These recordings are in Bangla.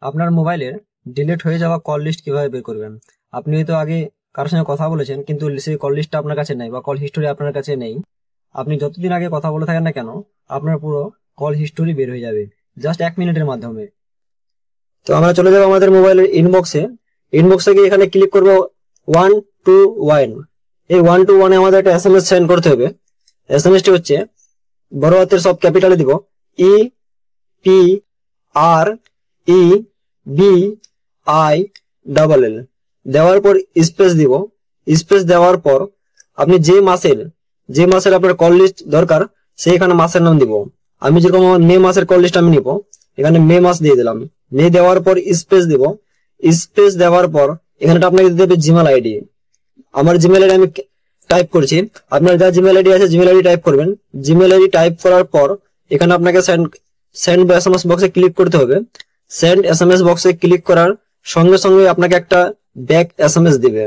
আপনার মোবাইলের ডিলিট হয়ে যাওয়া কল লিস্ট কিভাবে বের করবেন? আপনি হয়তো আগে কারোর সঙ্গে কথা বলেছেন, কিন্তু সেই কল লিস্টটা আপনার কাছে নেই বা কল হিস্টোরি আপনার কাছে নেই। আপনি যতদিন আগে কথা বলে থাকেন না কেন, আপনার পুরো কল হিস্টোরি বের হয়ে যাবে জাস্ট 1 মিনিটের মাধ্যমে। তো আমরা চলে যাবো আমাদের মোবাইলের ইনবক্সে গিয়ে এখানে ক্লিক করবো 121। এই 121-এ আমাদের একটা SMS সেন্ড করতে হবে। SMS টি হচ্ছে বড় হাতের সব ক্যাপিটালে দিব, EPREBILL, দেওয়ার পর স্পেস দিব। স্পেস দেওয়ার পর আপনি যে মাসের আপনার কল লিস্ট দরকার সেইখানে মাসের নাম দিব। আমি যেরকম আমার মে মাসের কল লিস্ট আমি নিব, এখানে মে মাস দিয়ে দিলাম। মে দেওয়ার পর স্পেস দিব। স্পেস দেওয়ার পর এখানে আপনাকে দিতে হবে জিমেল আইডি। আমার জিমেল আইডি আমি টাইপ করছি, আপনার যা জিমেল আইডি আছে জিমেল আইডি টাইপ করবেন। জিমেল আইডি টাইপ করার পর এখানে আপনাকে সেন্ড বা SMS বক্সে ক্লিক করতে হবে। সেন্ড SMS বক্সে ক্লিক করার সঙ্গে সঙ্গে আপনাকে একটা ব্যাক SMS দিবে।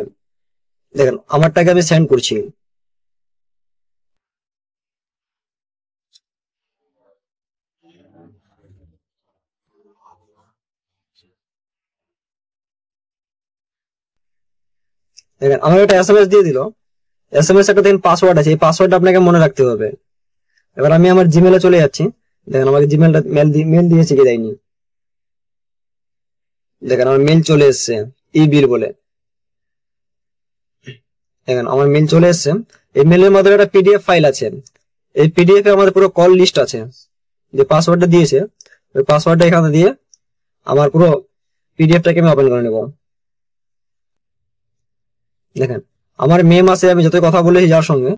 দেখেন আমারটাকে আমি সেন্ড করছি। দেখেন আমার একটা SMS দিয়ে দিল। SMS একটা দেখেন পাসওয়ার্ড আছে, এই পাসওয়ার্ডটা আপনাকে মনে রাখতে হবে। এবার আমি আমার জিমেলে চলে যাচ্ছি। দেখেন আমাকে জিমেলটা মেল দিয়েছে কি দেয়নি। দেখেন আমার মেল চলে এসছে ইবির বলে। দেখেন আমার মেল চলে এসছে। এই মেলের মধ্যে একটা PDF ফাইল আছে। এই PDF এ আমাদের পুরো কল লিস্ট আছে। যে পাসওয়ার্ডটা দিয়েছে ওই পাসওয়ার্ডটা এখানে দিয়ে আমার পুরো PDFটাকে আমি ওপেন করে নেব। দেখেন আমার মে মাসে আমি যত কথা বলেছি যার সঙ্গে